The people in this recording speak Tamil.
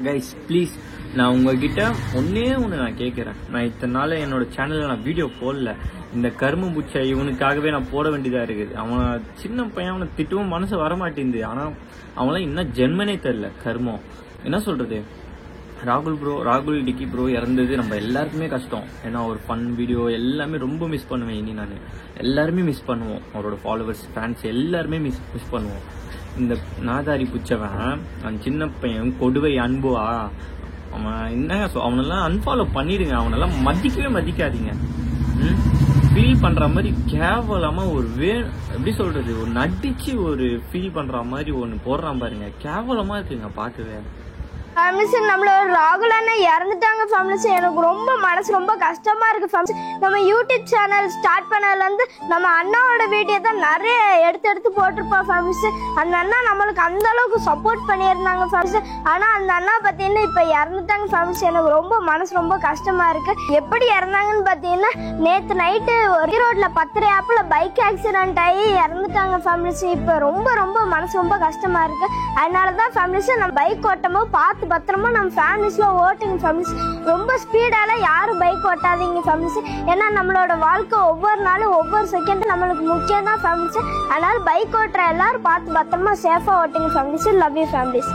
கைஸ் ப்ளீஸ் நான் உங்ககிட்ட ஒன்னே ஒன்று நான் கேட்குறேன். நான் இத்தனை நாள் என்னோட சேனலில் நான் வீடியோ போடல. இந்த கரும்பு பூச்சை இவனுக்காகவே நான் போட வேண்டியதாக இருக்குது. அவன் சின்ன பையன், அவனை திட்டவும் மனசு வரமாட்டேங்குது. ஆனால் அவன்லாம் இன்னும் ஜென்மனே தெரில. கருமம் என்ன சொல்கிறது. ராகுல் டிக்கி ப்ரோ இறந்தது நம்ம எல்லாருக்குமே கஷ்டம். ஏன்னா ஒரு ஃபன் வீடியோ எல்லாமே ரொம்ப மிஸ் பண்ணுவேன். இனி நான் எல்லாருமே மிஸ் பண்ணுவோம். அவரோட ஃபாலோவர்ஸ் ஃபேன்ஸ் எல்லாருமே மிஸ் பண்ணுவோம். இந்த நாதாரி புச்சவன் அவன் சின்ன பையன் கொடுவை அன்புவா அவன் என்னங்க அவனெல்லாம் அன்ஃபாலோ பண்ணிடுங்க. அவனெல்லாம் மதிக்கவே மதிக்காதீங்க. ஃபீல் பண்ற மாதிரி கேவலமா ஒரு எப்படி சொல்றது, ஒரு நடிச்சு ஒரு ஃபீல் பண்ற மாதிரி ஒன்று போடுறான் பாருங்க. கேவலமா இருக்குங்க பார்க்கவே. ஃபேமிலிஸ் நம்மளோட ராகுல் அண்ணா இறந்துட்டாங்க ஃபேமிலிஸ். எனக்கு ரொம்ப மனசு ரொம்ப கஷ்டமா இருக்கு ஃபேமிலிஸ். நம்ம யூடியூப் சேனல் ஸ்டார்ட் பண்ணதுலேருந்து நம்ம அண்ணாவோட வீடியோ தான் நிறைய எடுத்து போட்டிருப்போம் ஃபேமிலிஸ். அந்த அண்ணா நம்மளுக்கு அந்த அளவுக்கு சப்போர்ட் பண்ணியிருந்தாங்க ஃபேமிலிஸ். ஆனால் அந்த அண்ணா பார்த்தீங்கன்னா இப்போ இறந்துட்டாங்க ஃபேமிலிஸ். எனக்கு ரொம்ப மனசு ரொம்ப கஷ்டமா இருக்கு. எப்படி இறந்தாங்கன்னு பார்த்தீங்கன்னா நேற்று நைட்டு ரோட்ல 10 ஆப்பில் பைக் ஆக்சிடென்ட் ஆகி இறந்துட்டாங்க ஃபேமிலிஸ். இப்போ ரொம்ப மனசு ரொம்ப கஷ்டமா இருக்கு. அதனால தான் ஃபேமிலிஸ் நம்ம பைக் ஓட்டமும் பார்த்து பத்திரமா நம்ம ஃபேமிலிஸ்ல ஓட்டுங்க ஃபேமிலிஸ். ரொம்ப ஸ்பீடால யாரும் பைக் ஓட்டாதீங்க ஃபேமிலிஸ். ஏன்னா நம்மளோட வாழ்க்கை ஒவ்வொரு நாளும் ஒவ்வொரு செகண்டும் நம்மளுக்கு முக்கியம் தான் ஃபேமிலிஸ். அதனால பைக் ஓட்டுற எல்லாரும் பார்த்து பத்திரமா சேஃபா ஓட்டுங்க ஃபேமிலிஸ். Love you families.